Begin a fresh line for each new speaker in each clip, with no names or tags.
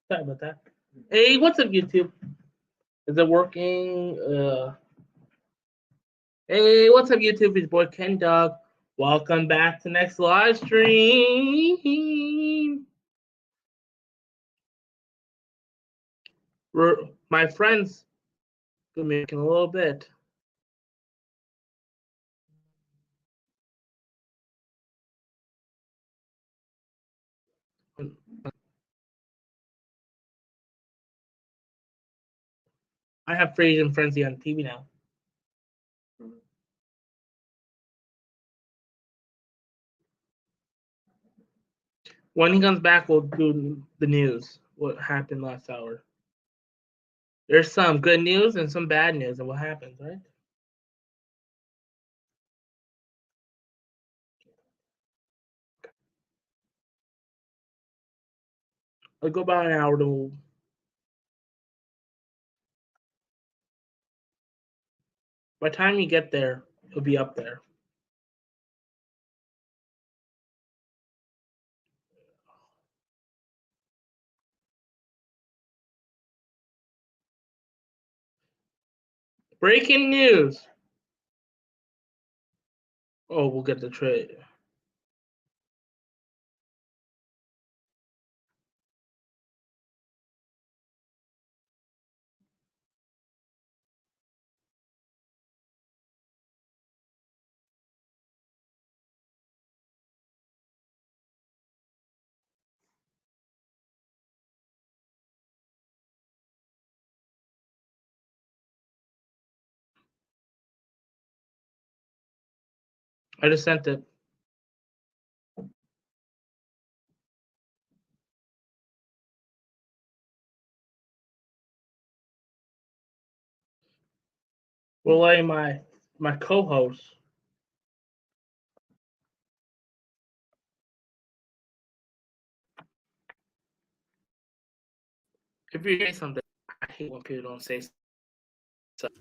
Sorry about that. Hey, what's up, YouTube? Is it working? Hey, what's up, YouTube? It's boy Ken Dog. Welcome back to next live stream. My friends gonna be making a little bit. I have Frasier and Frenzy on TV now. When he comes back, we'll do the news. What happened last hour? There's some good news and some bad news, and what happens, right? It'll go about an hour to. By the time you get there, it'll be up there. Breaking news. Oh, we'll get the trade. I just sent it. We'll lay my co-host. If you say something, I hate when people don't say something.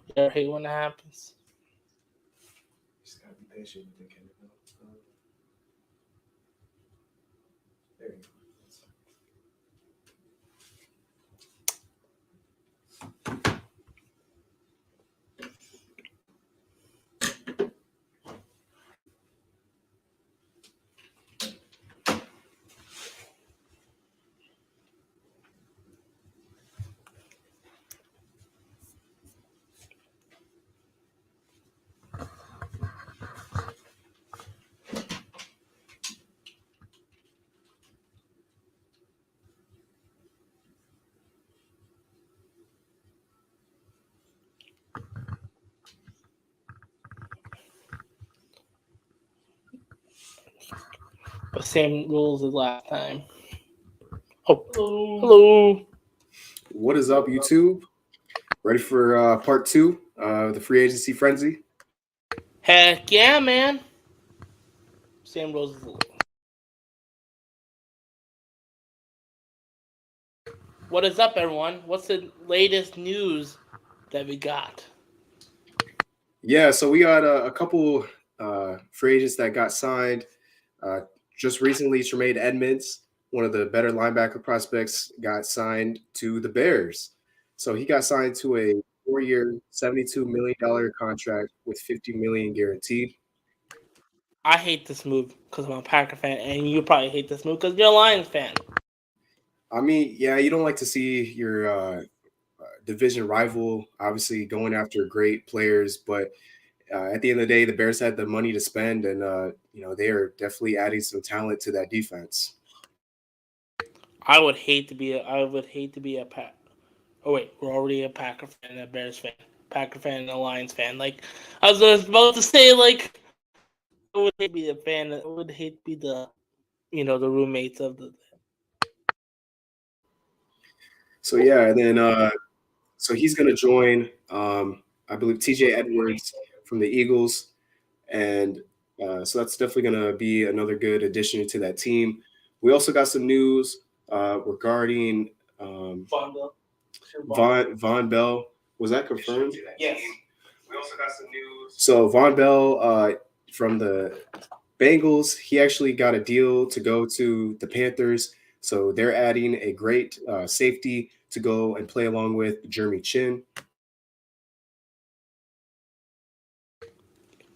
You ever hate when that happens?
Just gotta be patient with the chemical. There you go.
The same rules as last time. Oh, hello.
What is up, YouTube? Ready for part two of the free agency frenzy?
Heck yeah, man. Same rules as last. What is up, everyone? What's the latest news that we got?
Yeah, so we got a couple free agents that got signed. Just recently, Tremaine Edmonds, one of the better linebacker prospects, got signed to the Bears. So he got signed to a 4-year, $72 million contract with $50 million guaranteed.
I hate this move because I'm a Packer fan, and you probably hate this move because you're a Lions fan.
I mean, yeah, you don't like to see your division rival obviously going after great players, but at the end of the day, the Bears had the money to spend, and they are definitely adding some talent to that defense.
I would hate to be a Pack. Oh wait, we're already a Packer fan and a Bears fan, Packer fan and a Lions fan. Like I was about to say, like I would hate to be a fan. I would hate to be the the roommates of the.
So yeah, and then so he's going to join, I believe, T.J. Edwards from the Eagles, and so that's definitely going to be another good addition to that team. We also got some news regarding Von Bell. Was that confirmed?
Yes.
We also got some news. So Von Bell from the Bengals, he actually got a deal to go to the Panthers. So they're adding a great safety to go and play along with Jeremy Chin.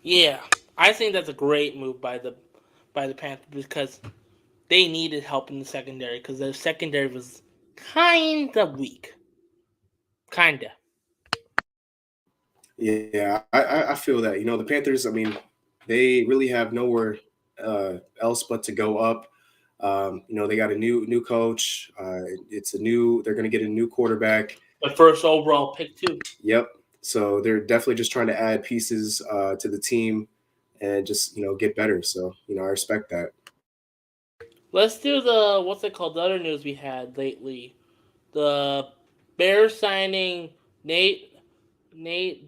Yeah, I think that's a great move by the Panthers because they needed help in the secondary because their secondary was kind of weak, kinda.
Yeah, I feel that. The Panthers. I mean, they really have nowhere else but to go up. They got a new coach. It's a new. They're going to get a new quarterback.
The first overall pick too.
Yep. So they're definitely just trying to add pieces to the team and just get better. So I respect that.
Let's do the what's it called? The other news we had lately. The Bears signing Nate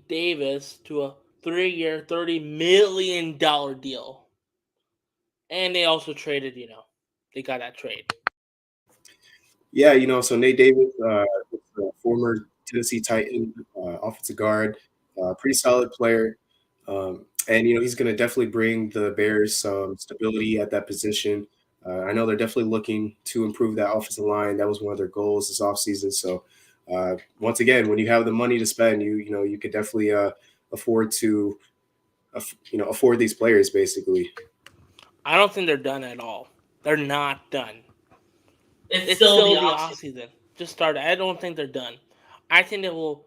Davis to a 3-year, $30 million deal, and they also traded. They got that trade.
Yeah, so Nate Davis, former Tennessee Titan, offensive guard, pretty solid player. And he's going to definitely bring the Bears some stability at that position. I know they're definitely looking to improve that offensive line. That was one of their goals this offseason. So once again, when you have the money to spend, you could definitely afford to afford these players basically.
I don't think they're done at all. They're not done.
It's
It's
still the
still the
off
off
season.
season. Just started. I don't think they're done. I think they will.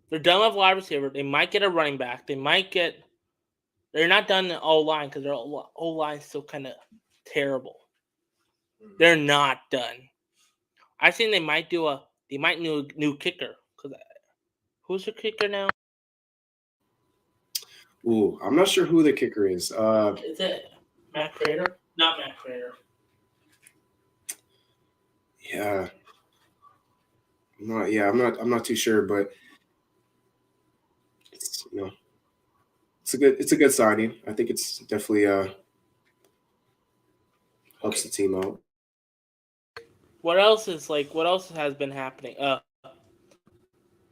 They're done with wide receiver. They might get a running back. They might get. They're not done in O line because their O line is still kind of terrible. They're not done. I think they might do a. They might new kicker because who's the kicker now?
Ooh, I'm not sure who the kicker is.
Is it Matt Prater? Not Matt Prater.
Yeah, I'm not too sure, but it's it's a good signing. I think it's definitely helps the team out.
What else is like? What else has been happening?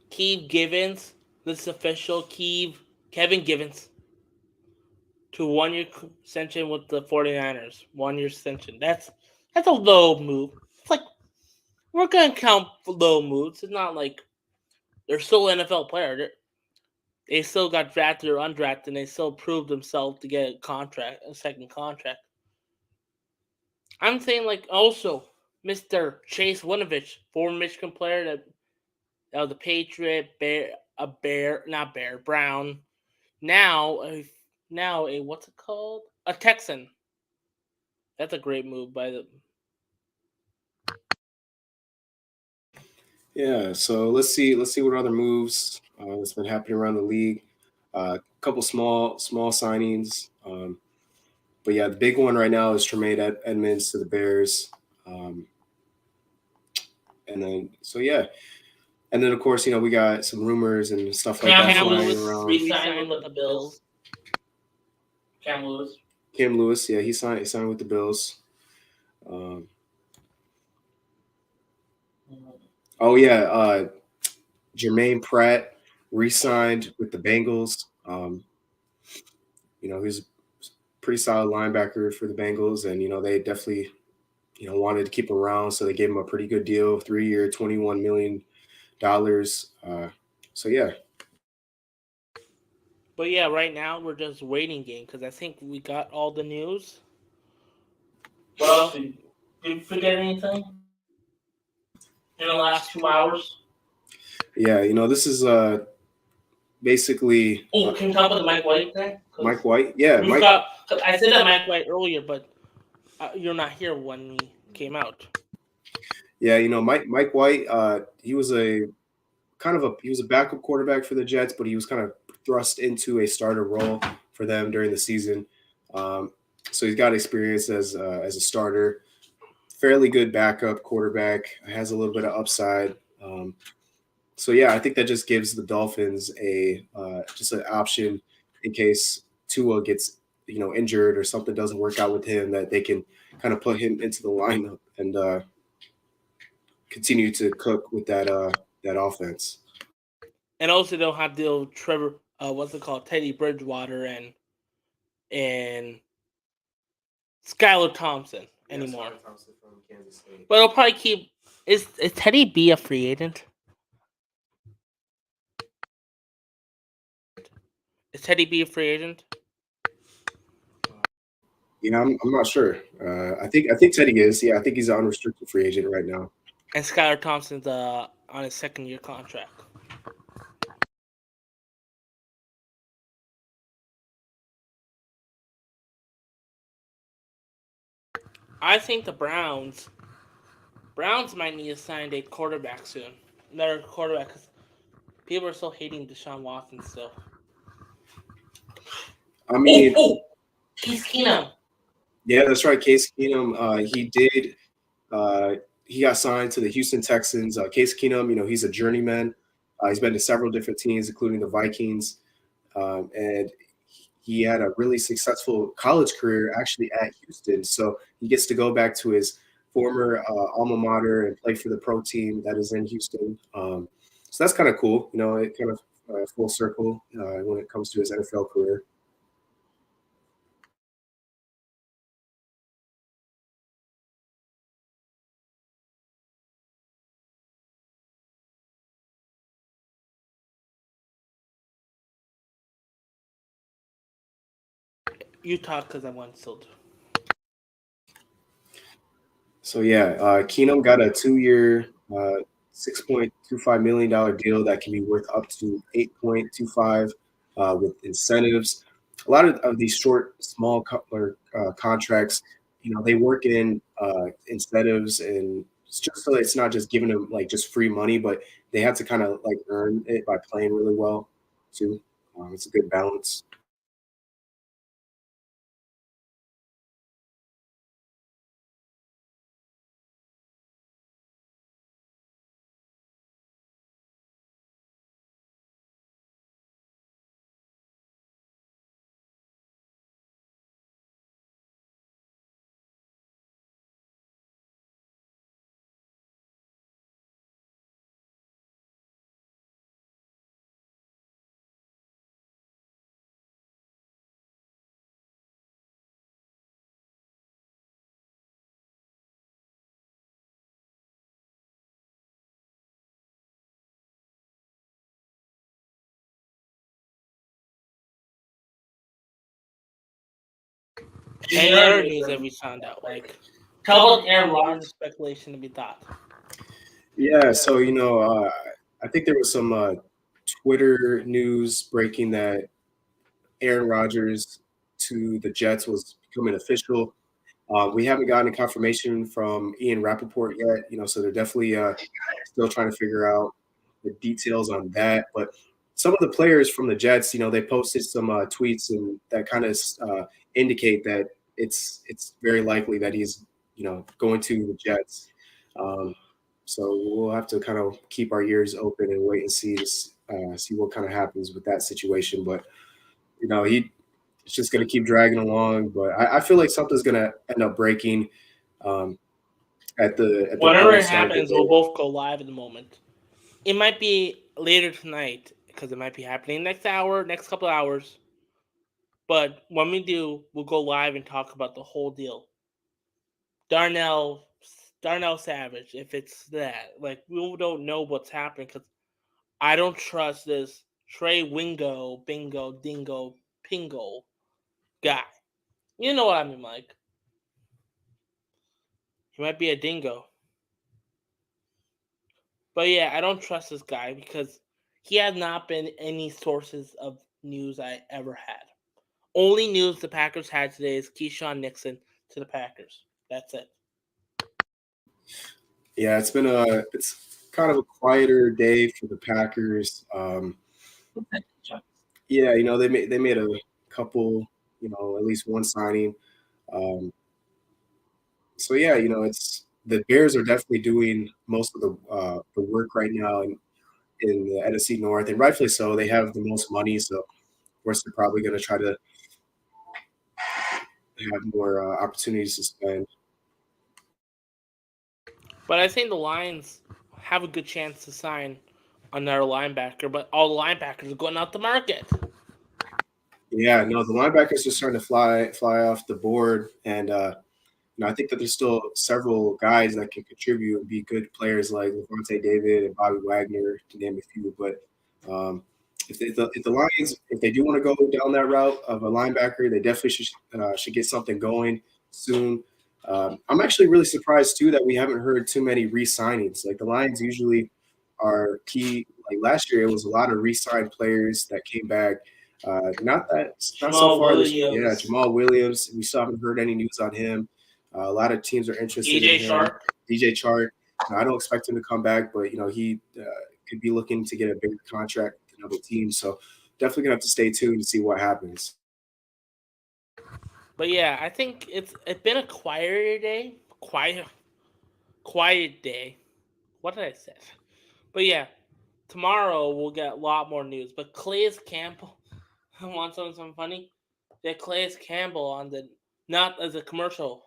Keith Givens. This is official. Kevin Givens to 1 year extension with the 49ers. 1 year extension. That's a low move. It's like we're gonna count low moves. It's not like they're still an NFL player. They still got drafted or undrafted, and they still proved themselves to get a second contract. I'm saying like also Mr. Chase Winovich, former Michigan player that was a Patriot, not Bear, Brown. Now a what's it called? A Texan. That's a great move by the.
Yeah, so let's see what other moves that's been happening around the league. A couple small signings, but yeah, the big one right now is Tremaine Edmonds to the Bears, um, and then so yeah, and then of course we got some rumors and stuff like that
Cam
flying
Lewis
around.
re-signed with the Bills.
Cam Lewis.
Cam Lewis, yeah, he signed with the Bills. Um, oh yeah, Jermaine Pratt re-signed with the Bengals. He's a pretty solid linebacker for the Bengals, and they definitely wanted to keep him around, so they gave him a pretty good deal, 3 year, $21 million. So yeah,
But yeah, right now we're just waiting game because I think we got all the news.
What else? Did you forget anything in the last 2 hours?
yeah, this is basically
Oh, can we talk about the Mike White thing?
Mike White. Yeah,
We've
Mike.
got. I said that Mike White earlier, but you're not here when we came out.
Yeah, Mike White. He was a backup quarterback for the Jets, but he was kind of thrust into a starter role for them during the season. Um, so he's got experience as a starter. Fairly good backup quarterback. Has a little bit of upside. So yeah, I think that just gives the Dolphins a just an option in case Tua gets injured or something doesn't work out with him, that they can kind of put him into the lineup and continue to cook with that offense.
And also they'll have to deal with Trevor. What's it called? Teddy Bridgewater and Skylar Thompson. anymore.
Skylar Thompson from Kansas State.
But it'll probably keep. Is Teddy B a free agent? Is Teddy B a free agent?
I'm not sure. I think Teddy is. Yeah, I think he's an unrestricted free agent right now.
And Skylar Thompson's on his second-year contract. I think the Browns might need to sign a quarterback soon. Another quarterback, because people are still hating Deshaun Watson still.
I mean,
Case Keenum.
yeah, that's right. Case Keenum, he did. Uh, he got signed to the Houston Texans. Case Keenum, he's a journeyman. He's been to several different teams, including the Vikings, and he had a really successful college career actually at Houston. So he gets to go back to his former alma mater and play for the pro team that is in Houston. So that's kind of cool. It kind of full circle when it comes to his NFL career.
Utah, because I want sold.
So yeah, Keenum got a 2-year, $6.25 million deal that can be worth up to 8.25 with incentives. A lot of these short, small contracts, they work in incentives, and it's just so it's not just giving them like just free money, but they have to kind of like earn it by playing really well too. It's a good balance.
Any other news that we found out, like tell about Aaron Rodgers speculation to be thought.
Yeah, so I think there was some Twitter news breaking that Aaron Rodgers to the Jets was becoming official. We haven't gotten a confirmation from Ian Rappaport yet, so they're definitely still trying to figure out the details on that. But some of the players from the Jets, they posted some tweets and that kind of indicate that it's very likely that he's going to the Jets. Um, so we'll have to kind of keep our ears open and wait and see what kind of happens with that situation. But he it's just going to keep dragging along. But I feel like something's going to end up breaking um, at the
Whenever
early
it
start of the
happens,
day.
we'll both go live in the moment. It might be later tonight because it might be happening next hour, next couple of hours. But when we do, we'll go live and talk about the whole deal. Darnell, Darnell Savage, if it's that, like we don't know what's happening because I don't trust this Trey Wingo, Bingo, Dingo, Pingo guy. You know what I mean, Mike? He might be a dingo. But yeah, I don't trust this guy because he has not been any sources of news I ever had. Only news the Packers had today is Keyshawn Nixon to the Packers. That's it.
Yeah, it's kind of a quieter day for the Packers. Yeah, they made a couple, at least one signing. Um, so yeah, it's the Bears are definitely doing most of the work right now in the NFC North, and rightfully so. They have the most money, so of course they're probably going to try to have more opportunities to spend.
But I think the Lions have a good chance to sign another linebacker, but all the linebackers are going out the market.
Yeah, no, the linebackers are starting to fly off the board, and I think that there's still several guys that can contribute and be good players like Levante David and Bobby Wagner, to name a few. But um, if the Lions, if they do want to go down that route of a linebacker, they definitely should get something going soon. I'm actually really surprised too that we haven't heard too many re-signings. Like the Lions usually are key. Like last year, it was a lot of re-signed players that came back. Not so
Jamal
far this year. Yeah,
Williams,
Jamal Williams. We still haven't heard any news on him. A lot of teams are interested
DJ
in him.
Shark.
DJ Chart. I don't expect him to come back, but he could be looking to get a bigger contract with another team. So definitely gonna have to stay tuned to see what happens.
But yeah, I think it's been a quieter day. Quiet day. What did I say? But yeah, tomorrow we'll get a lot more news. But Calais Campbell, I want something funny. That Calais Campbell on the not as a commercial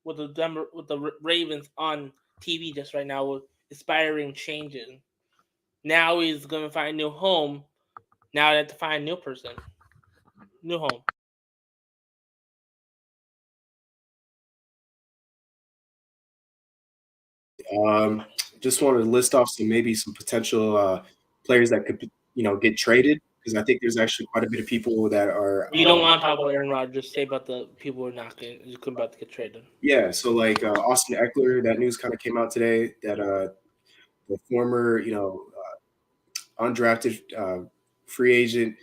with the Ravens on TV just right now with inspiring changes. Now he's gonna find a new home. Now they have to find a new person, new home.
Just wanted to list off some potential players that could get traded because I think there's actually quite a bit of people that are.
You don't want to talk about Aaron Rodgers. Say about the people who are not getting, about to get traded.
Yeah, so like Austin Eckler, that news kind of came out today that the former undrafted free agent,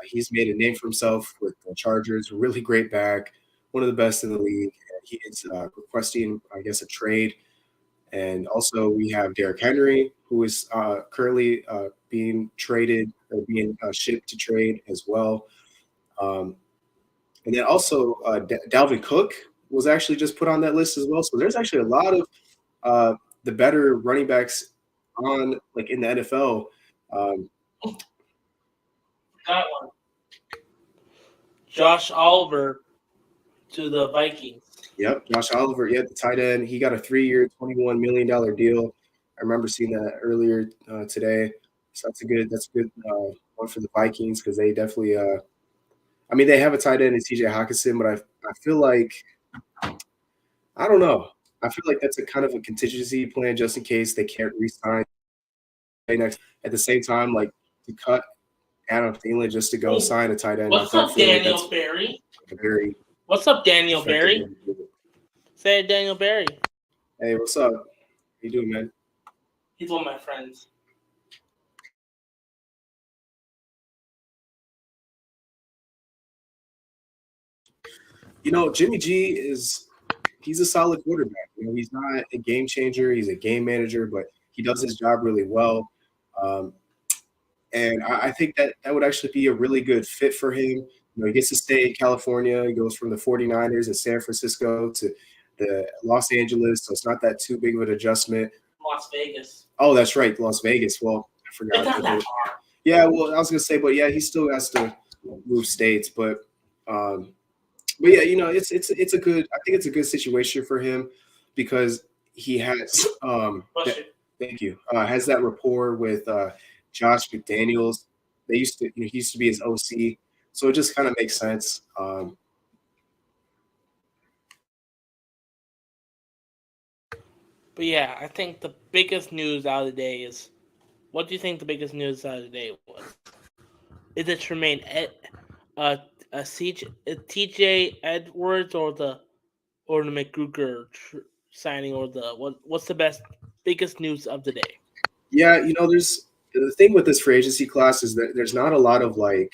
he's made a name for himself with the Chargers. Really great back, one of the best in the league. He is requesting, I guess, a trade. And also we have Derrick Henry, who is currently being traded or being shipped to trade as well. Um, and then also Dalvin Cook was actually just put on that list as well. So there's actually a lot of the better running backs on like in the NFL.
Got one. Josh Oliver to the Vikings.
Yep, Josh Oliver, the tight end. He got a 3-year, $21 million deal. I remember seeing that earlier today. So that's a good one for the Vikings because they definitely. I mean, they have a tight end in T.J. Hawkinson, but I feel like I don't know. I feel like that's a kind of a contingency plan just in case they can't re-sign next. At the same time, like to cut Adam Thielen just to go sign a tight end.
What's up, Daniel Barry? What's up, Daniel Barry? Say it, Daniel Barry.
Hey, what's up? How you doing, man?
He's one of my friends.
Jimmy G he's a solid quarterback. He's not a game changer. He's a game manager, but he does his job really well. And I think that would actually be a really good fit for him. He gets to stay in California. He goes from the 49ers in San Francisco to the Los Angeles, so it's not that too big of an adjustment.
Las Vegas.
Oh, that's right, Las Vegas. Well, I forgot.
It's not that far.
Yeah, well, I was gonna say, but yeah, he still has to move states. But yeah, it's a good. I think it's a good situation for him because he has. Thank you. Has that rapport with Josh McDaniels. He used to be his OC, so it just kind of makes sense.
But yeah, I think the biggest news out of the day is. What do you think the biggest news out of the day was? Is it Tremaine TJ Edwards or the McGruger signing or what's the biggest news of the day?
Yeah, there's the thing with this free agency class is that there's not a lot of like.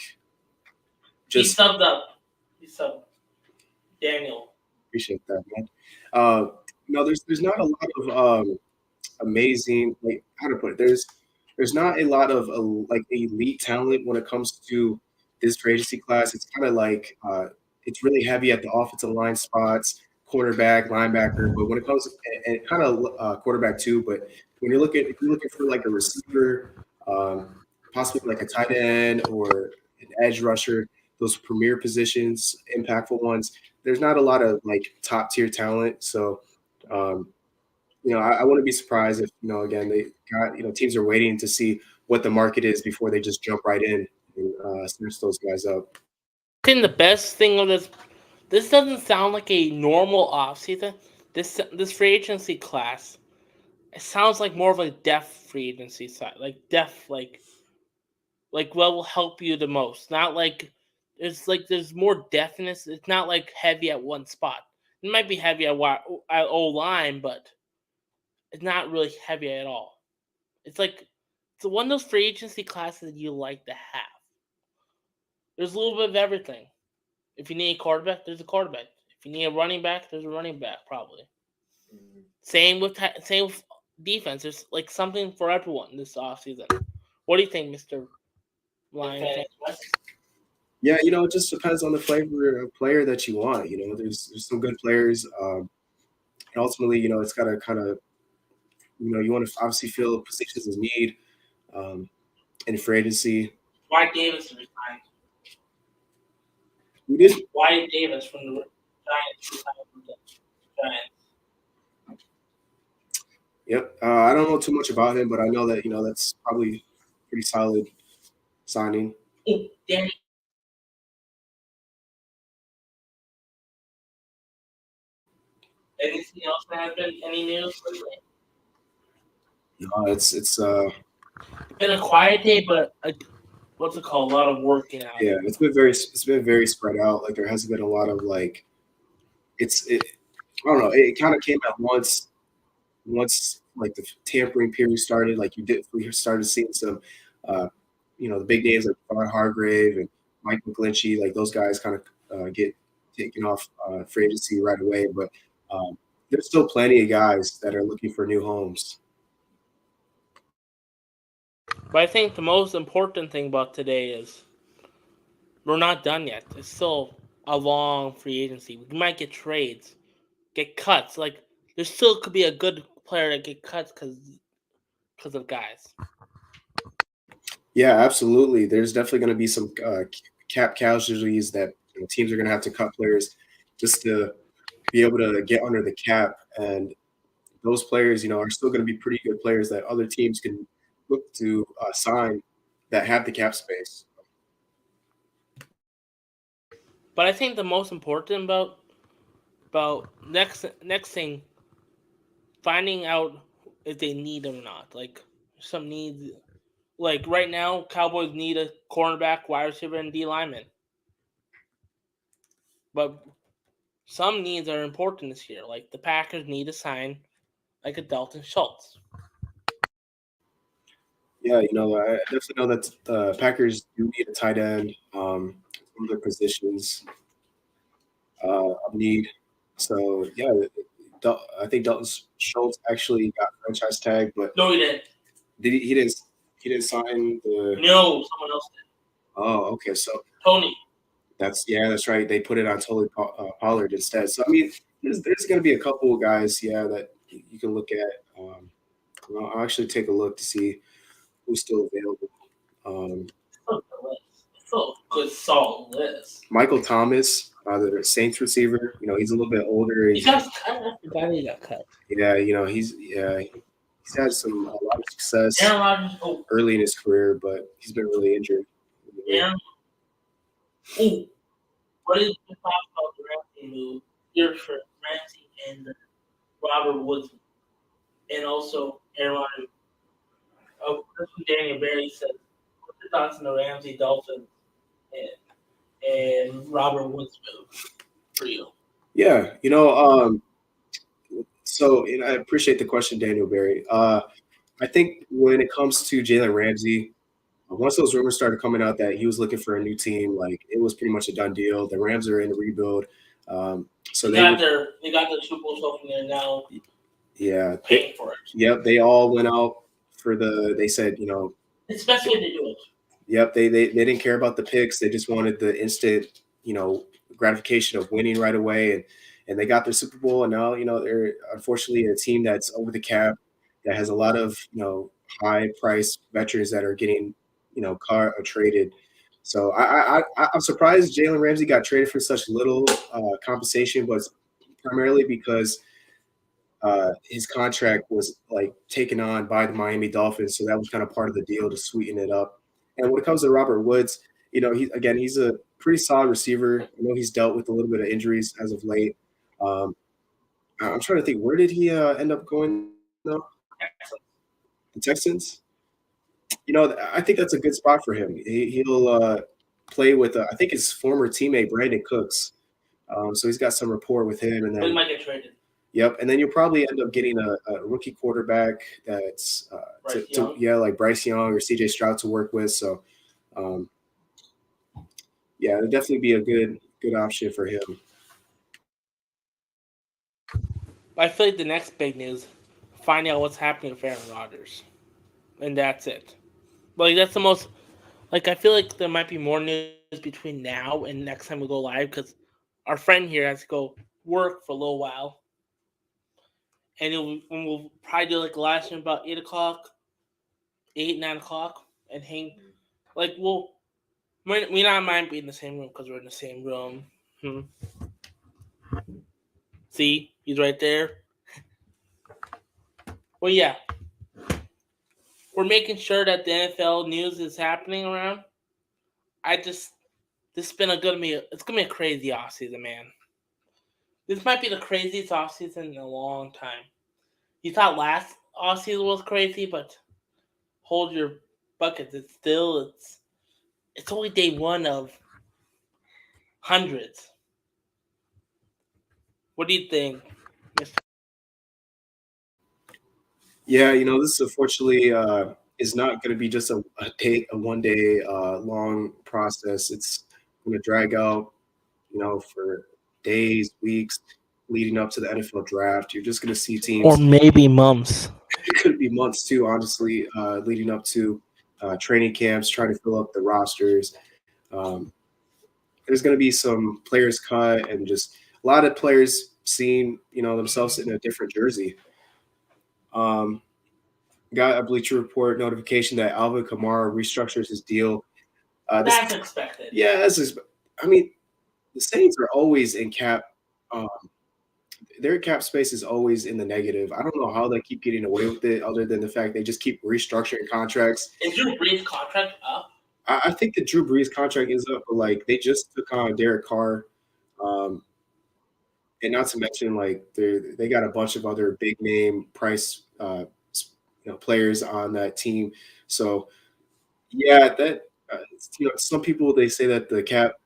Just he subbed up. He subbed. Daniel.
Appreciate that, man. There's not a lot of amazing, like how to put it. There's not a lot of like elite talent when it comes to this free agency class. It's kind of like it's really heavy at the offensive line spots, quarterback, linebacker. But when it comes to, and kind of quarterback too, but when if you're looking for like a receiver, possibly like a tight end or an edge rusher, those premier positions, impactful ones, there's not a lot of like top tier talent. So, I wouldn't be surprised if, again, they got, teams are waiting to see what the market is before they just jump right in and snatch those guys up.
I think the best thing of this this doesn't sound like a normal offseason. This free agency class, it sounds like more of a def free agency side, like def like what will help you the most. Not there's more definite. It's not like heavy at one spot. It might be heavy at O line, but it's not really heavy at all. It's like it's one of those free agency classes that you like to have. There's a little bit of everything. If you need a quarterback, there's a quarterback. If you need a running back, there's a running back probably. Same with defense. There's like something for everyone this offseason. What do you think, Mister Lion?
Okay.
Yeah, it just depends on the flavor of player that you want. There's some good players, and ultimately, it's got to kind of, you want to obviously fill positions of need in free agency.
Wyatt Davis resigned.
We did.
Wyatt Davis from the Giants resigned from the Giants.
Yep. I don't know too much about him, but I know that that's probably pretty solid signing.
Oh, Danny. Anything else that has been any news lately?
It's
Been a quiet day, but what's it called? A lot of working out.
yeah, it's been very spread out. Like there hasn't been a lot of like I don't know. It kind of came at once like the tampering period started. Like we started seeing some, the big names like Ron Hargrave and Mike McGlinchey, like those guys kind of get taken off free agency right away. But there's still plenty of guys that are looking for new homes.
But I think the most important thing about today is we're not done yet. It's still a long free agency. We might get trades, get cuts. Like there still could be a good player that get cuts because of guys.
Yeah, absolutely. There's definitely going to be some cap casualties that teams are going to have to cut players just to be able to get under the cap. And those players, are still going to be pretty good players that other teams can look to sign that have the cap space.
But I think the most important about next thing, finding out if they need them or not. Like some needs. Like right now, Cowboys need a cornerback, wide receiver, and D lineman. But some needs are important this year. Like the Packers need to sign like a Dalton Schultz.
Yeah, I definitely know that the Packers do need a tight end. Some of their positions of need. So yeah, I think Dalton Schultz actually got franchise tag, but
No, he didn't.
did he didn't sign the.
No, someone else did.
Oh, okay. So
Tony.
that's right. They put it on Tolly Pollard instead. So I mean, there's going to be a couple of guys, that you can look at. I'll actually take a look to see who's still available.
So good, solid list.
Michael Thomas, the Saints receiver. He's a little bit older.
He got cut. I forgot he got cut.
Yeah, he's had a lot of success
Aaron Rodgers.
early in his career, but he's been really injured.
Aaron. Oh, what is the thought about the Ramsey move? Here for Ramsey and Robert Woods, and also Aaron Rodgers. Daniel Barry says, "What's your thoughts on the Ramsey Dolphins and Robert Woods move for you?"
Yeah, so I appreciate the question, Daniel Barry. I think when it comes to Jalen Ramsey, once those rumors started coming out that he was looking for a new team, like it was pretty much a done deal. The Rams are in a rebuild, so
they got their Super Bowl trophy there now.
Yeah,
paying for it.
Yep, they all went out for they said,
it's the best way to do it.
Yep, they didn't care about the picks. They just wanted the instant, gratification of winning right away, and they got their Super Bowl. And now, they're unfortunately a team that's over the cap, that has a lot of high price veterans that are getting car or traded. So I'm surprised Jalen Ramsey got traded for such little compensation, but primarily because his contract was like taken on by the Miami Dolphins, so that was kind of part of the deal to sweeten it up. And when it comes to Robert Woods, he's a pretty solid receiver. I know he's dealt with a little bit of injuries as of late. Um, I'm trying to think, where did he end up going though? The Texans. I think that's a good spot for him. He'll play with, I think, his former teammate Brandon Cooks. So he's got some rapport with him, and
But he
then
might get traded.
yep, and then you'll probably end up getting a rookie quarterback that's
Bryce Young.
like Bryce Young or C.J. Stroud to work with. So um, yeah, it'll definitely be a good option for him.
I feel like the next big news, finding out what's happening with Aaron Rodgers, and that's it. Like that's the most. Like I feel like there might be more news between now and next time we go live because our friend here has to go work for a little while, and we'll probably do like a live stream about 8 o'clock, 8, 9 o'clock, and hang. Like we not mind being in the same room because we're in the same room. See, he's right there. Well, yeah, we're making sure that the NFL news is happening around. This is gonna be it's gonna be a crazy offseason, man. This might be the craziest offseason in a long time. You thought last offseason was crazy, but hold your buckets. It's only day one of hundreds. What do you think, Mr.
Yeah, this unfortunately is not going to be just a 1 day long process. It's going to drag out, for days, weeks leading up to the NFL draft. You're just going to see
Or
teams.
maybe months.
It could be months too, honestly, leading up to training camps, trying to fill up the rosters. There's going to be some players cut and just a lot of players seeing, themselves in a different jersey. Got a Bleacher Report notification that Alvin Kamara restructures his deal.
That's expected.
Yeah, I mean, the Saints are always in cap. Their cap space is always in the negative. I don't know how they keep getting away with it, other than the fact they just keep restructuring contracts.
Is Drew Brees' contract up?
I think the Drew Brees contract is up, but like they just took on Derek Carr, and not to mention like they got a bunch of other big name price players on that team. So yeah, that some people they say that the cap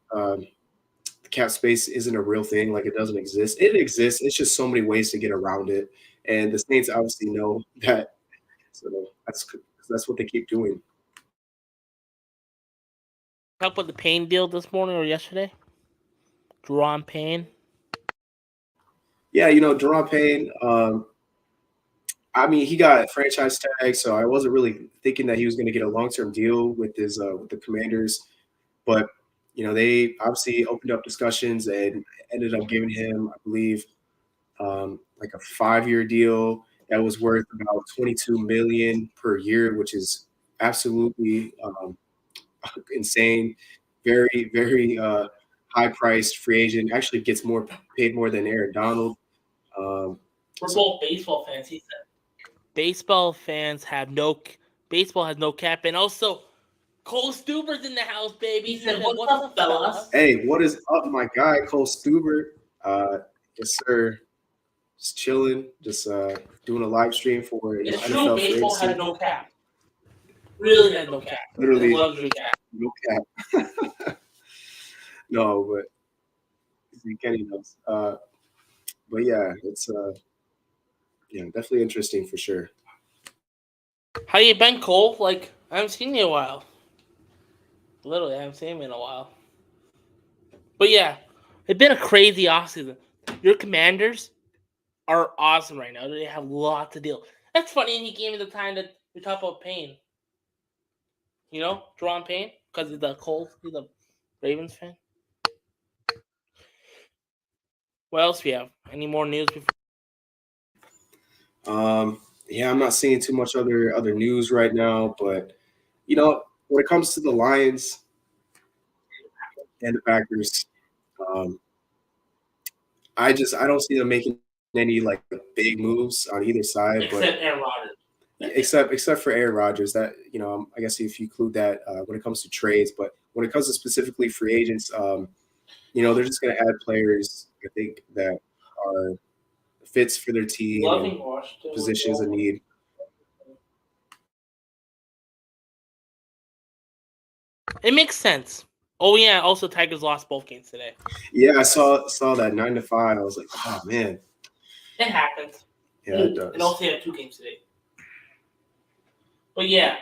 space isn't a real thing, like it doesn't exist. It exists. It's just so many ways to get around it, and the Saints obviously know that. So that's what they keep doing.
Up with the Payne deal this morning or yesterday? Deron Payne.
Yeah, Deron Payne. I mean, he got a franchise tag, so I wasn't really thinking that he was going to get a long-term deal with with the Commanders. But they obviously opened up discussions and ended up giving him, I believe, like a 5-year deal that was worth about $22 million per year, which is absolutely insane. Very, very high-priced free agent. Actually, gets paid more than Aaron Donald.
We're both baseball fans. He said.
Baseball fans have baseball has no cap, and also Cole Stuber's in the house, baby.
He said, "What's up, fellas?"
Hey, what is up, my guy, Cole Stuber? Yes, sir. Just chilling, just doing a live stream for
It's
NFL
true. Baseball
free
has no cap. Really has no cap.
Literally,
luxury cap.
no cap. No, but Kenny knows. But yeah, it's definitely interesting for sure.
How you been, Cole? Like I haven't seen you in a while. Literally, I haven't seen him in a while. But yeah, it's been a crazy offseason. Your Commanders are awesome right now. They have lots to deal. That's funny, and he gave me the time that we talk about Payne. Deron Payne, because he's a Ravens fan. What else we have? Any more news before?
Yeah, I'm not seeing too much other news right now, but when it comes to the Lions and the Packers, I don't see them making any like big moves on either side.
Except Aaron Rodgers.
Except for Aaron Rodgers, that I guess if you include that when it comes to trades, but when it comes to specifically free agents, they're just going to add players, I think, that are fits for their team and
Loving Washington.
positions of need.
It makes sense. Oh yeah, also Tigers lost both games today.
Yeah, I saw that 9-5. I was like, oh man.
It happens.
Yeah, it does.
And also had 2 games today. But yeah.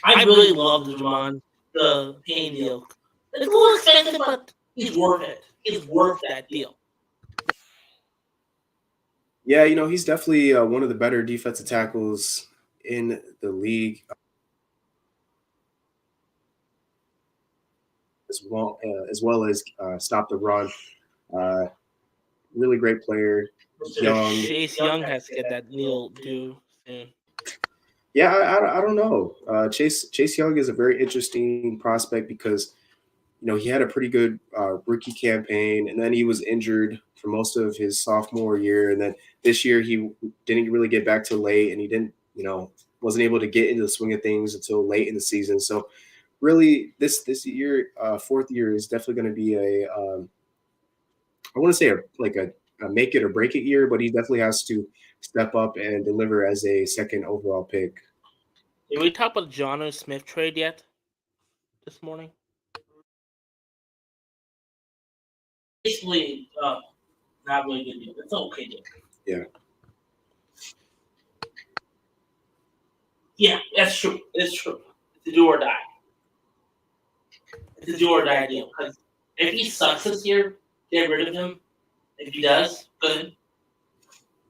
I really love the Jamon, the Payne deal. It's a little expensive, but
he's worth it.
he's worth that deal.
Yeah, he's definitely one of the better defensive tackles in the league, as well as stop the run. Really great player. Young.
Chase Young has to get that deal due soon.
Yeah, I don't know. Chase Young is a very interesting prospect because he had a pretty good rookie campaign, and then he was injured for most of his sophomore year, and then this year he didn't really get back till late, and he didn't, wasn't able to get into the swing of things until late in the season. So really, this year, fourth year, is definitely going to be I want to say a make it or break it year, but he definitely has to step up and deliver as a second overall pick.
Did we talk about the Jono Smith trade yet this morning?
Basically, not really good deal. It's okay deal.
Yeah.
Yeah, that's true. It's true. It's a do or die. It's a do or die deal. Because if he sucks this year, get rid of him. If he does, good.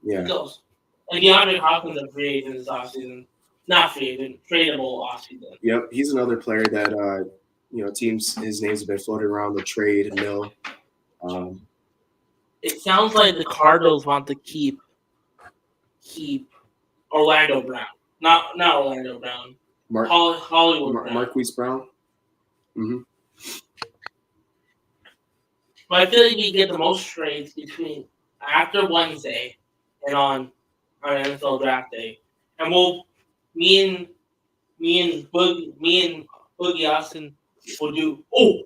Yeah.
It goes. Like DeAndre Hopkins a free agent this offseason. Not free agent, tradable offseason.
Yep, he's another player that teams, his name's been floated around the trade mill.
It sounds like the Cardinals want to keep
Orlando Brown. Not Orlando Brown. Hollywood Brown.
Marquise Brown. Mm-hmm.
But I feel like we get the most trades between after Wednesday and on NFL draft day. And me and Boogie Austin will do. Oh,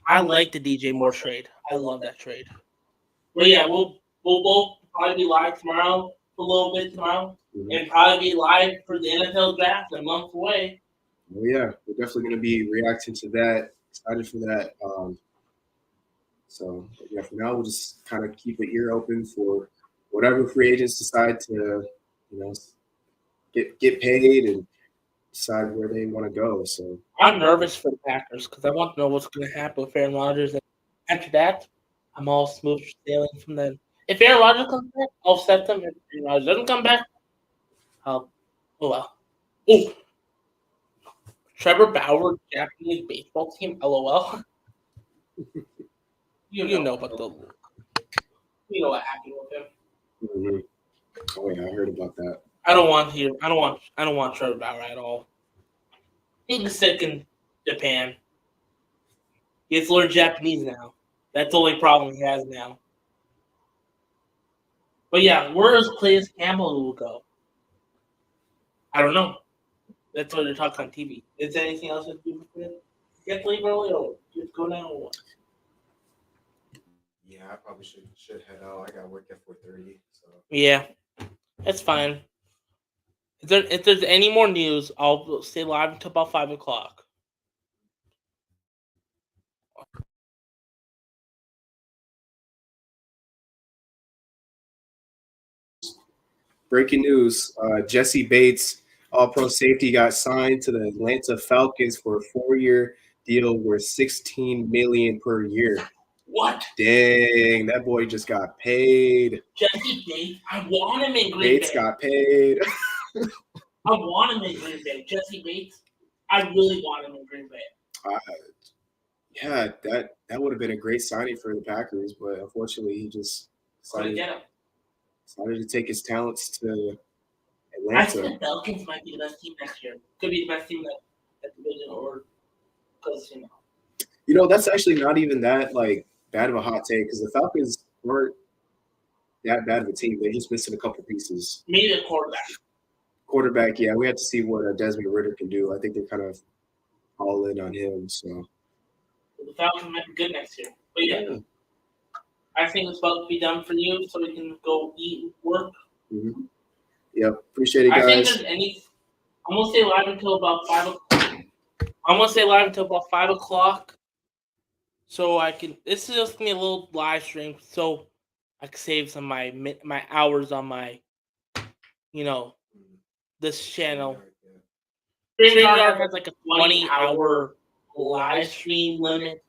I like the DJ Moore trade. I love that trade.
But yeah, we'll both probably be live tomorrow for a little bit tomorrow, and probably be live for the NFL draft a month away.
Oh yeah, we're definitely going to be reacting to that. Excited for that. So yeah, for now we'll just kind of keep an ear open for whatever free agents decide to, get paid and decide where they want to go. So
I'm nervous for the Packers because I want to know what's going to happen with Aaron Rodgers. And after that, I'm all smooth sailing from then. If Aaron Rodgers comes back, I'll set them. If Aaron Rodgers doesn't come back, oh well. Oh, Trevor Bauer, Japanese baseball team. LOL. You know what what happened with him.
Mm-hmm. Oh yeah, I heard about that.
I don't want Trevor Bauer at all. He's sick in Japan. He has to learn Japanese now. That's the only problem he has now. But yeah, where is Calais Campbell go? I don't know. That's what they're talking on TV. Is there anything else to do with it? Get to leave early or just go now or what?
Yeah, I probably should head out. I got work at 4:30. So
yeah, that's fine. If there's any more news, I'll stay live until about 5 o'clock.
breaking news: Jesse Bates, All-Pro safety, got signed to the Atlanta Falcons for a 4-year deal worth $16 million per year.
What?
Dang, that boy just got paid.
Jesse Bates, I want him in Green
Bates
Bay.
got paid.
I want him in Green Bay. Jesse Bates, I really want him in Green Bay.
Yeah, that would have been a great signing for the Packers, but unfortunately, he just decided to take his talents to Atlanta.
I think the Falcons might be the best team next year. Could be the best team that division, or because
that's actually not even that bad of a hot take because the Falcons weren't that bad of a team. They're just missing a couple pieces.
Maybe a quarterback.
Yeah, we have to see what Desmond Ritter can do. I think they're kind of all in on him. So
The Falcons might be good next year. But yeah, I think it's about to be done for you, so we can go eat and work.
Mm-hmm. Yep. Appreciate it,
I think
guys.
there's any. I'm gonna stay live until about 5 o'clock. I'm gonna stay live until about 5 o'clock, so I can. This is just gonna be a little live stream, so I can save some of my hours on my, this channel. StreamYard has like a 20-hour live stream limit.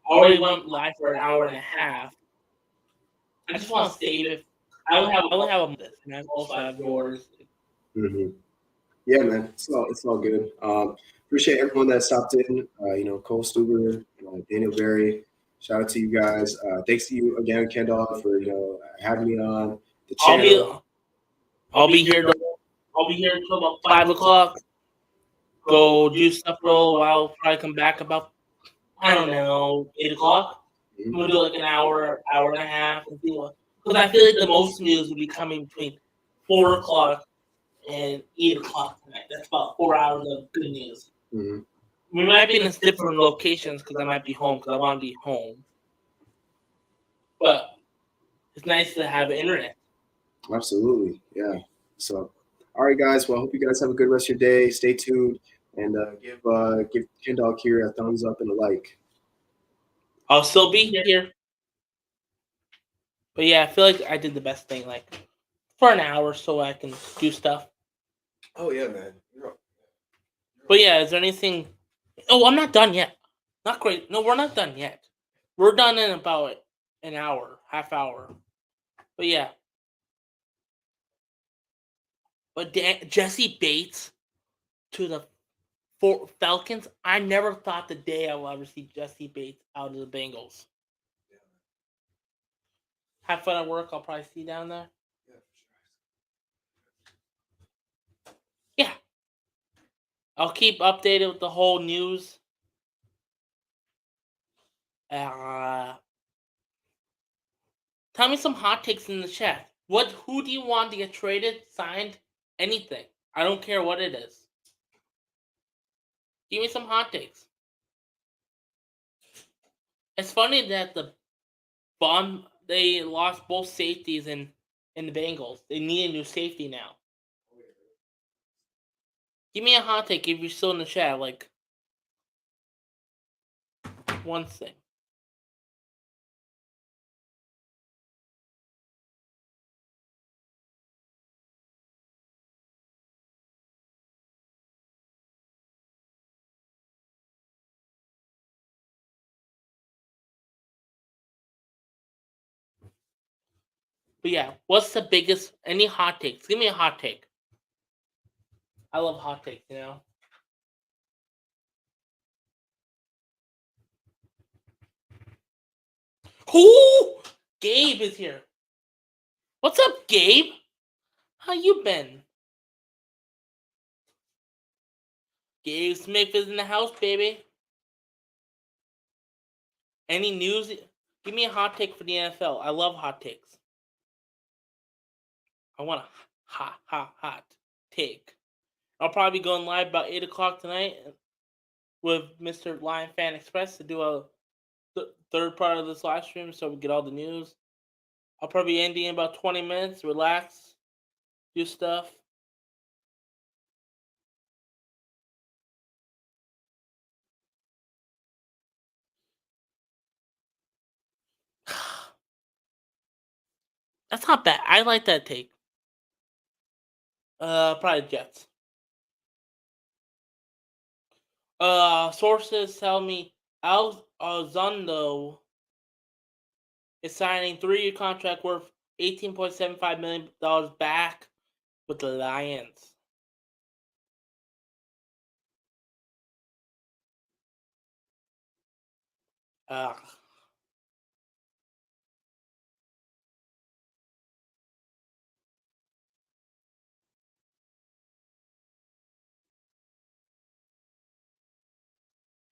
I already went live for an hour and a half. I just want to save it. I only have a this, and I also have yours.
Mm-hmm. Yeah, man, it's all good. Appreciate everyone that stopped in. Cole Stuber, Daniel Berry. Shout out to you guys. Thanks to you again, Kendall, for having me on the channel.
I'll be here. I'll be here until about 5 o'clock. Go do stuff for a little while. Probably come back about, I don't know, 8 o'clock. I'm gonna do like an hour, hour and a half, because I feel like the most news will be coming between 4 o'clock and 8 o'clock tonight. That's about 4 hours of good news.
Mm-hmm.
We might be in different locations because I might be home because I want to be home. But it's nice to have internet.
Absolutely, yeah. So, all right, guys. Well, I hope you guys have a good rest of your day. Stay tuned and give Kendall here a thumbs up and a like.
I'll still be here. But yeah, I feel like I did the best thing, like for an hour, so I can do stuff.
Oh yeah, man.
But yeah, is there anything? Oh, I'm not done yet. Not great. No, we're not done yet. We're done in about an hour, half hour. But yeah. But Jesse Bates to the Falcons. I never thought the day I will ever see Jesse Bates out of the Bengals. Have fun at work. I'll probably see you down there. Yeah. I'll keep updated with the whole news. Tell me some hot takes in the chat. Who do you want to get traded, signed, anything? I don't care what it is. Give me some hot takes. It's funny that they lost both safeties in the Bengals. They need a new safety now. Give me a hot take if you're still in the chat. Like one thing. But yeah, what's the biggest? Any hot takes? Give me a hot take. I love hot takes. Who? Gabe is here. What's up, Gabe? How you been? Gabe Smith is in the house, baby. Any news? Give me a hot take for the NFL. I love hot takes. I want a hot take. I'll probably be going live about 8 o'clock tonight with Mr. Lion Fan Express to do a third part of this live stream so we get all the news. I'll probably be ending in about 20 minutes. Relax. Do stuff. That's not bad. I like that take. Probably Jets. Sources tell me Alzondo is signing 3-year contract worth $18.75 million back with the Lions.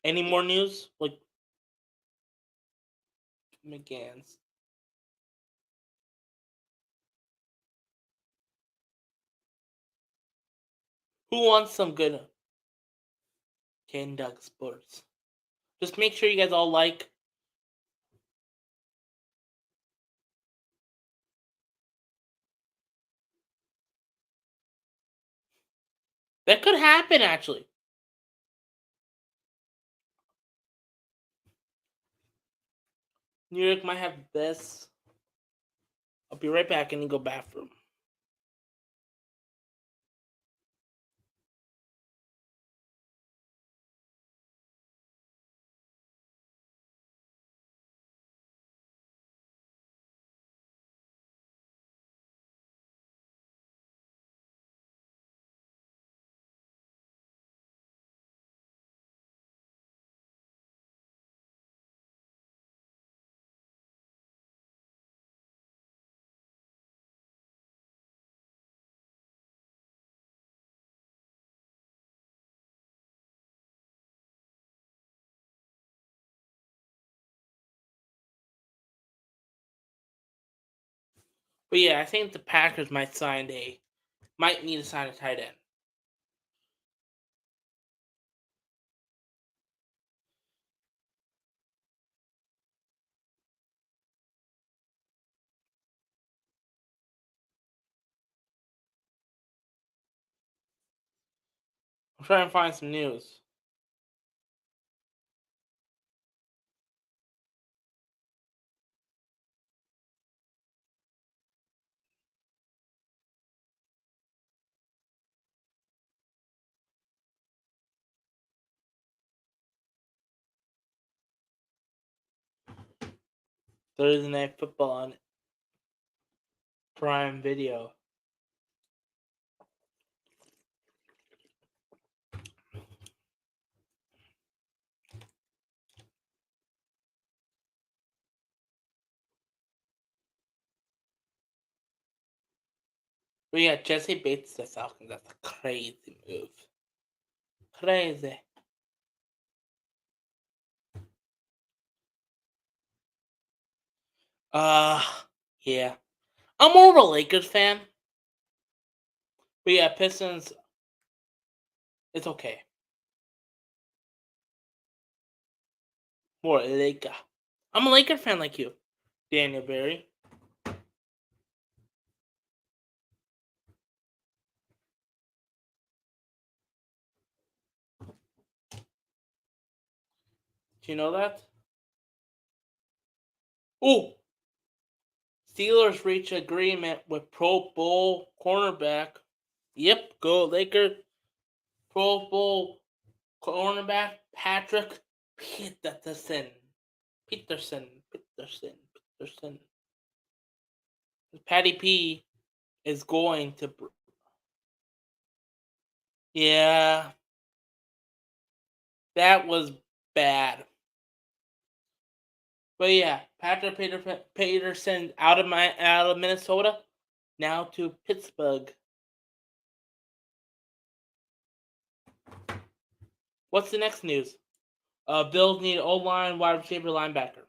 Any more news? Like McGann's. Who wants some good
Ken Doug Sports. Just make sure you guys all like. That could happen, actually. New York might have this. I'll be right back and go bathroom. But yeah, I think the Packers might need to sign a tight end. I'm trying to find some news. Thursday Night Football on Prime Video. We got Jesse Bates the Falcons. That's a crazy move. Crazy. Yeah. I'm more of a Lakers fan. But yeah, Pistons, it's okay. More Laker. I'm a Laker fan like you, Daniel Berry. Do you know that? Oh! Steelers reach agreement with Pro Bowl cornerback. Yep, go Lakers. Pro Bowl cornerback Patrick Peterson. Peterson. Patty P is going to. Yeah, that was bad. But yeah, Patrick Peterson out of Minnesota, now to Pittsburgh. What's the next news? Bills need O-line, wide receiver, linebacker.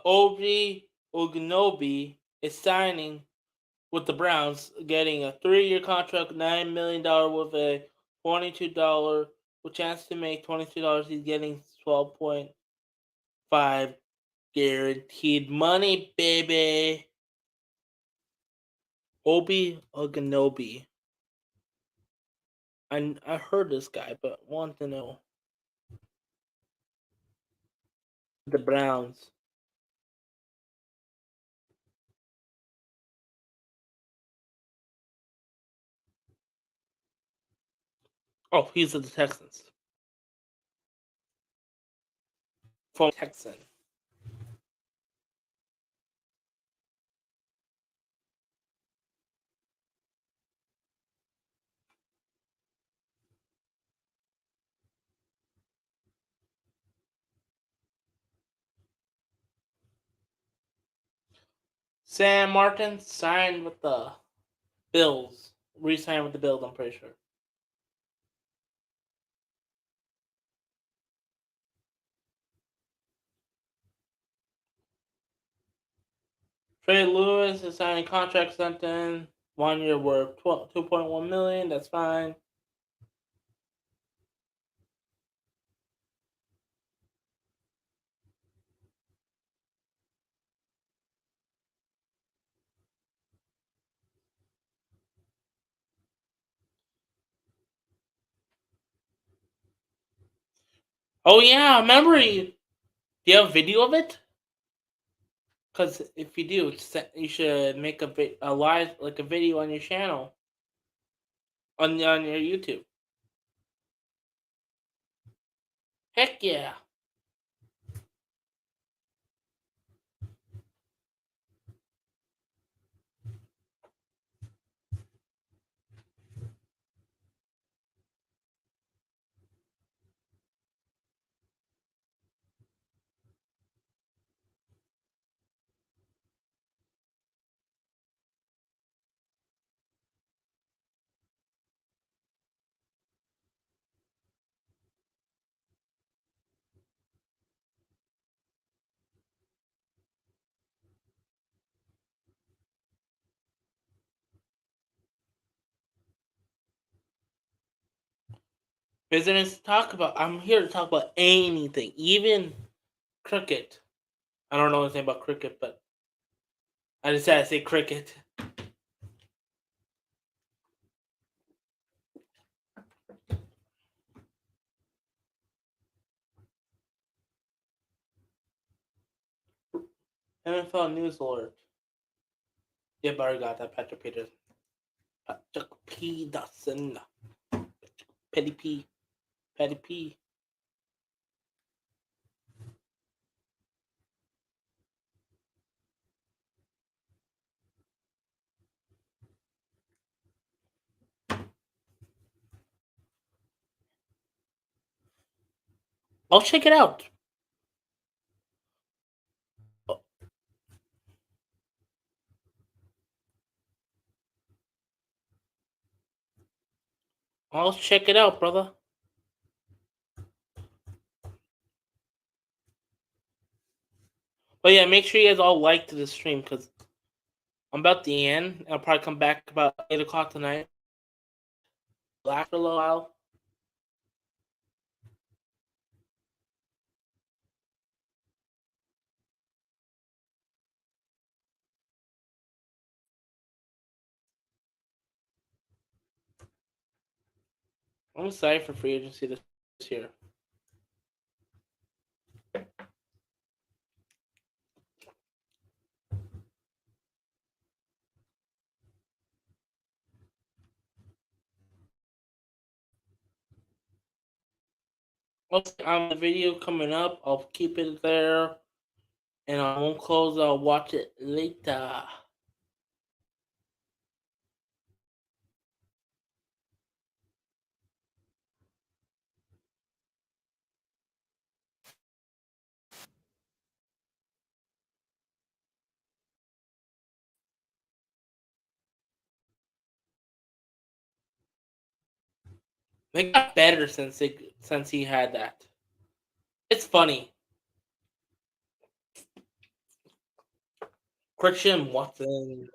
Obi Ognobi is signing with the Browns, getting a 3-year contract, $9 million with a $22 with chance to make $22. He's getting 12.5 guaranteed money, baby. Obi Ognobi. I heard this guy, but want to know the Browns. Oh, he's at the Texans. From Texan. Sam Martin signed with the Bills. Re-signed with the Bills, I'm pretty sure. Trey Lewis is signing contract extension. 1 year worth 2.1 million. That's fine. Oh yeah, remember you? Do you have video of it? Because if you do, you should make a live like a video on your channel on your YouTube. Heck yeah! Business talk about. I'm here to talk about anything, even cricket. I don't know anything about cricket, but I just had to say cricket. NFL news alert. Yep, I already got that. Patrick Peterson. Patrick Peterson. Petty P. Petty P. I'll check it out. I'll check it out, brother. But yeah, make sure you guys all like to the stream because I'm about to end. I'll probably come back about 8 o'clock tonight. After a little while. I'm excited for free agency this year. On the video coming up, I'll keep it there, and I won't close. I'll watch it later. They got better since he had that. It's funny. Christian Watson.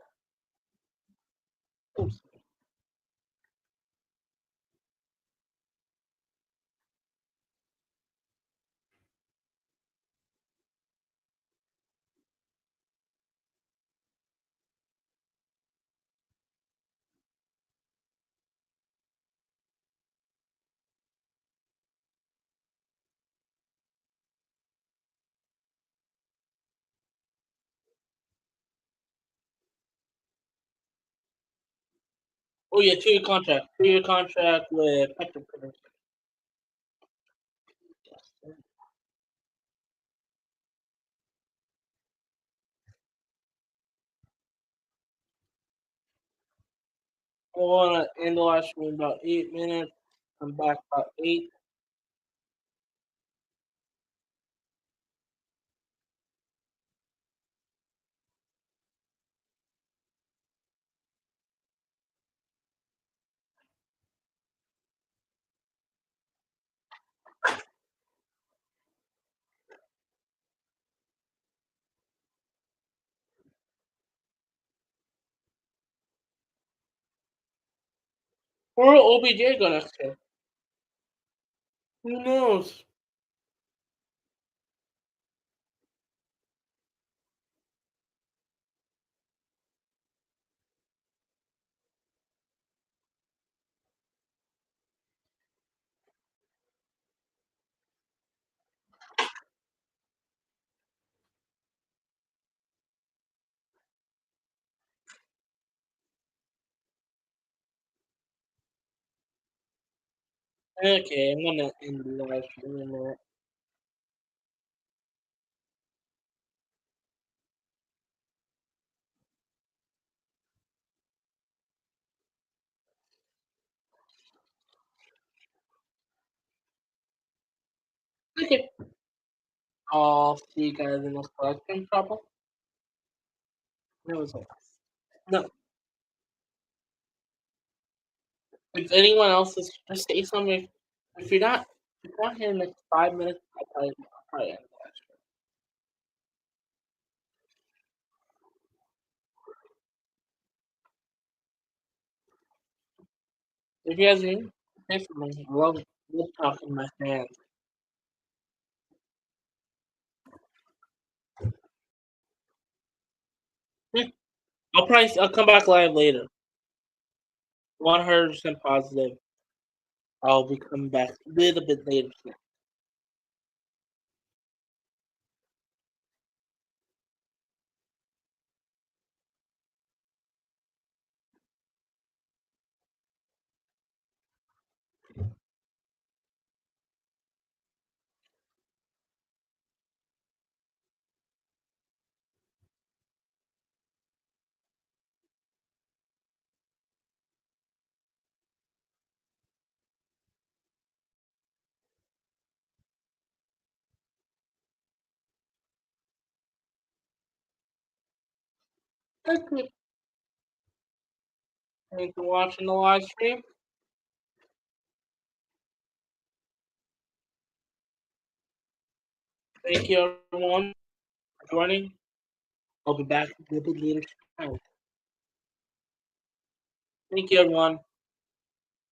Oh yeah, 2 year contract. 2 year contract with Patrick Peterson. I want to end the live stream about 8 minutes. I'm back about 8. Where will OBJ go next year? Who knows? Okay, I'm gonna end the live stream in a minute. Okay. I'll see you guys in the next live stream, trouble. No, it's no. If anyone else is just say something, if you're not here in the next 5 minutes, I'll probably end the live stream. If you guys are here, say something. I love talking to my fans. I'll come back live later. 100% positive. I'll be coming back a little bit later. Okay. Thanks for watching the live stream. Thank you everyone for joining. I'll be back a little bit later tonight. Thank you everyone.